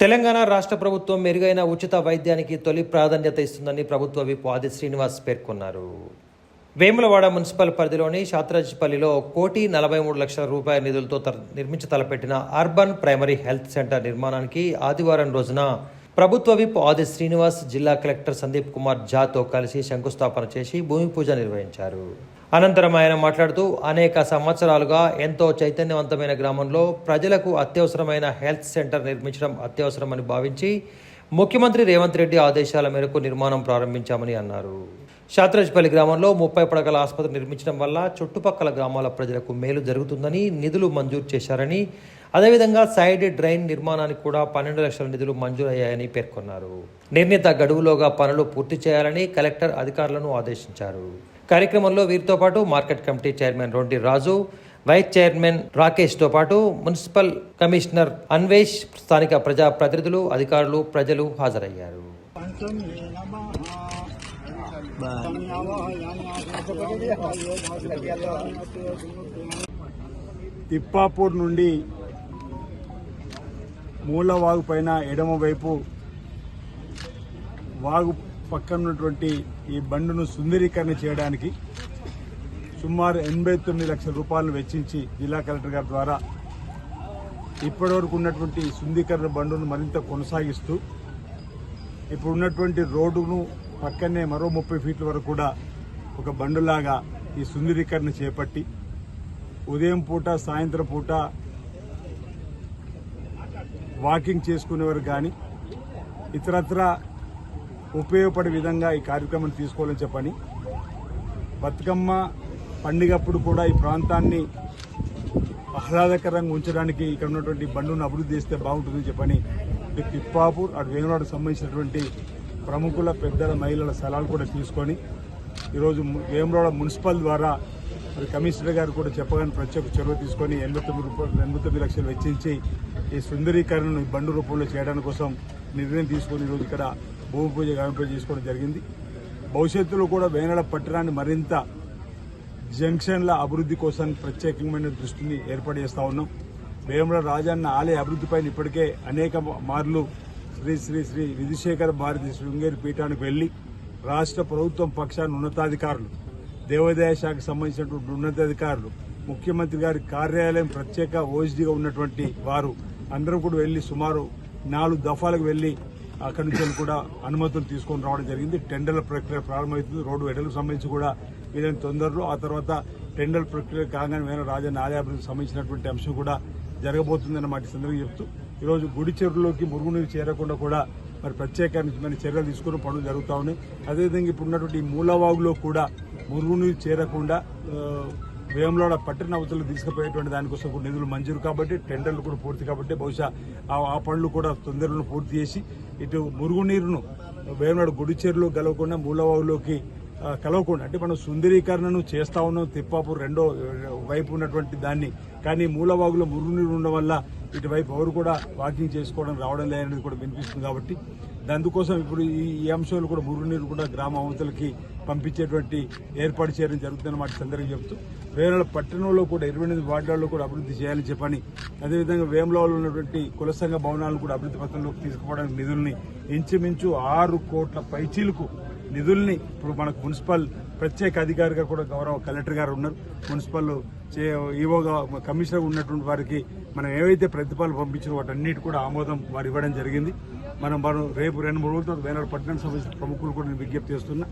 తెలంగాణ రాష్ట్ర ప్రభుత్వం మెరుగైన ఉచిత వైద్యానికి తొలి ప్రాధాన్యత ఇస్తుందని ప్రభుత్వ విప్ ఆది శ్రీనివాస్ పేర్కొన్నారు. వేములవాడ మున్సిపల్ పరిధిలోని శాత్రాజ్పల్లిలో 1,43,00,000 రూపాయల నిధులతో నిర్మించి తలపెట్టిన అర్బన్ ప్రైమరీ హెల్త్ సెంటర్ నిర్మాణానికి ఆదివారం రోజున ప్రభుత్వ విప్ ఆది శ్రీనివాస్ జిల్లా కలెక్టర్ సందీప్ కుమార్ ఝాతో కలిసి శంకుస్థాపన చేసి భూమి పూజ నిర్వహించారు. అనంతరం ఆయన మాట్లాడుతూ అనేక సంవత్సరాలుగా ఎంతో చైతన్యవంతమైన గ్రామంలో ప్రజలకు అత్యవసరమైన హెల్త్ సెంటర్ నిర్మించడం అత్యవసరమని భావించి ముఖ్యమంత్రి రేవంత్ రెడ్డి ఆదేశాల మేరకు నిర్మాణం ప్రారంభించామని అన్నారు. శాత్రాజ్పల్లి గ్రామంలో 30 పడకల ఆసుపత్రి నిర్మించడం వల్ల చుట్టుపక్కల గ్రామాల ప్రజలకు మేలు జరుగుతుందని నిధులు మంజూరు చేశారని, అదేవిధంగా సైడ్ డ్రైన్ నిర్మాణానికి కూడా 12 లక్షల నిధులు మంజూరయ్యాయని పేర్కొన్నారు. నిర్ణీత గడువులోగా పనులు పూర్తి చేయాలని కలెక్టర్ అధికారులను ఆదేశించారు. కార్యక్రమంలో వీరితో పాటు మార్కెట్ కమిటీ చైర్మన్ రొండి రాజు, వైస్ చైర్మన్ రాకేష్తో పాటు మున్సిపల్ కమిషనర్ అన్వేష్, స్థానిక ప్రజా ప్రతినిధులు, అధికారులు, ప్రజలు హాజరయ్యారు. తిప్పాపూర్ నుండి మూలవాగు పైన ఎడమ వైపు వాగు పక్కన ఉన్నటువంటి ఈ బండును సుందరీకరణ చేయడానికి సుమారు 89 లక్షల రూపాయలు వెచ్చించి జిల్లా కలెక్టర్ గారి ద్వారా ఇప్పటివరకు ఉన్నటువంటి సుందరీకరణ బండును మరింత కొనసాగిస్తూ ఇప్పుడు ఉన్నటువంటి రోడ్డును పక్కనే మరో 30 ఫీట్ల వరకు కూడా ఒక బండులాగా ఈ సుందరీకరణ చేపట్టి ఉదయం పూట, సాయంత్రం పూట వాకింగ్ చేసుకునేవారు కానీ ఇతరత్ర ఉపయోగపడే విధంగా ఈ కార్యక్రమం తీసుకోవాలని చెప్పని, బతుకమ్మ పండుగప్పుడు కూడా ఈ ప్రాంతాన్ని ఆహ్లాదకరంగా ఉంచడానికి ఇక్కడ ఉన్నటువంటి బండును అభివృద్ధి చేస్తే బాగుంటుందని చెప్పని తిప్పాపూర్ అటు వేములవాడకు సంబంధించినటువంటి ప్రముఖుల, పెద్దల, మహిళల సలహాలు కూడా తీసుకొని ఈరోజు వేములవాడ మున్సిపల్ ద్వారా మరి కమిషనర్ గారు కూడా చెప్పగానే ప్రత్యేక చొరవ తీసుకొని 89 లక్షలు వెచ్చించి ఈ సుందరీకరణను బండు రూపంలో చేయడానికి కోసం నిర్ణయం తీసుకొని ఈరోజు ఇక్కడ భూమి పూజ గావింపూజ చేసుకోవడం జరిగింది. భవిష్యత్తులో కూడా వేములవాడ పట్టణాన్ని మరింత జంక్షన్ల అభివృద్ధి కోసం ప్రత్యేకమైన దృష్టిని ఏర్పాటు చేస్తూ ఉన్నాం. వేములవాడ రాజన్న ఆలయ అభివృద్ధిపైన ఇప్పటికే అనేక మార్లు శ్రీ శ్రీ శ్రీ విధుశేఖర భారతి శృంగేరి పీఠానికి వెళ్లి రాష్ట్ర ప్రభుత్వం పక్షాన ఉన్నతాధికారులు, దేవాదాయ శాఖకు సంబంధించినటువంటి ఉన్నతాధికారులు, ముఖ్యమంత్రి గారి కార్యాలయం ప్రత్యేక ఓఎస్డీగా ఉన్నటువంటి వారు అందరూ కూడా వెళ్లి సుమారు 4 దఫాలకు వెళ్లి అక్కడి నుంచి కూడా అనుమతులు తీసుకొని రావడం జరిగింది. టెండర్ల ప్రక్రియ ప్రారంభమవుతుంది. రోడ్డు వెడలకు సంబంధించి కూడా వీలైన తొందరలో, ఆ తర్వాత టెండర్ ప్రక్రియ కాగానే వేరే రాజన్న ఆలయాభివృద్ధికి సంబంధించినటువంటి అంశం కూడా జరగబోతుందన్నమాట సందర్భంగా చెప్తూ ఈరోజు గుడి చెరువులోకి మురుగునీరు చేరకుండా కూడా మరి ప్రత్యేకమైన చర్యలు తీసుకుని పనులు జరుగుతూ ఉన్నాయి. అదేవిధంగా ఇప్పుడు ఉన్నటువంటి మూలవాగులో కూడా మురుగునీరు చేరకుండా వేములవాడ పట్టణ అవతలకు తీసుకుపోయేటువంటి దానికోసం కూడా నిధులు మంజూరు కాబట్టి, టెండర్లు కూడా పూర్తి కాబట్టి బహుశా ఆ పనులు కూడా తొందరలో పూర్తి చేసి ఇటు మురుగునీరును వేములవాడ గుడి చెరువులో కలవకుండా మూలవాగులోకి కలవకుండా, అంటే మనం సుందరీకరణను చేస్తా ఉన్నాం తిప్పాపూర్ రెండో వైపు ఉన్నటువంటి దాన్ని, కానీ మూలవాగులో మురుగునీరు ఉండడం వల్ల ఇటువైపు ఎవరు కూడా వాకింగ్ చేసుకోవడం రావడం లేదనేది కూడా వినిపిస్తుంది. కాబట్టి అందుకోసం ఇప్పుడు ఈ అంశాలు కూడా మురుగునీరు కూడా గ్రామ అవతలకి పంపించేటువంటి ఏర్పాటు చేయడం జరుగుతుందన్నమాట సందర్భంగా చెబుతూ వేములవాడ పట్టణంలో కూడా 28 వార్డులలో కూడా అభివృద్ధి చేయాలని చెప్పని, అదేవిధంగా వేములవాడలో ఉన్నటువంటి కుల సంఘ భవనాలను కూడా అభివృద్ధి పథంలోకి తీసుకుపోవడానికి నిధుల్ని ఇంచుమించు 6 కోట్ల పైచీలకు నిధుల్ని ఇప్పుడు మనకు మున్సిపల్ ప్రత్యేక అధికారిగా కూడా గౌరవ కలెక్టర్ గారు ఉన్నారు. మున్సిపల్ ఈవోగా కమిషనర్ ఉన్నటువంటి వారికి మనం ఏవైతే ప్రతిపాదనలు పంపించారో వాటన్నిటి కూడా ఆమోదం వారు ఇవ్వడం జరిగింది. మనం రేపు 2-3 రోజులతో వేములవాడ పట్టణానికి సంబంధించిన ప్రముఖులు కూడా నేను విజ్ఞప్తి చేస్తున్నా.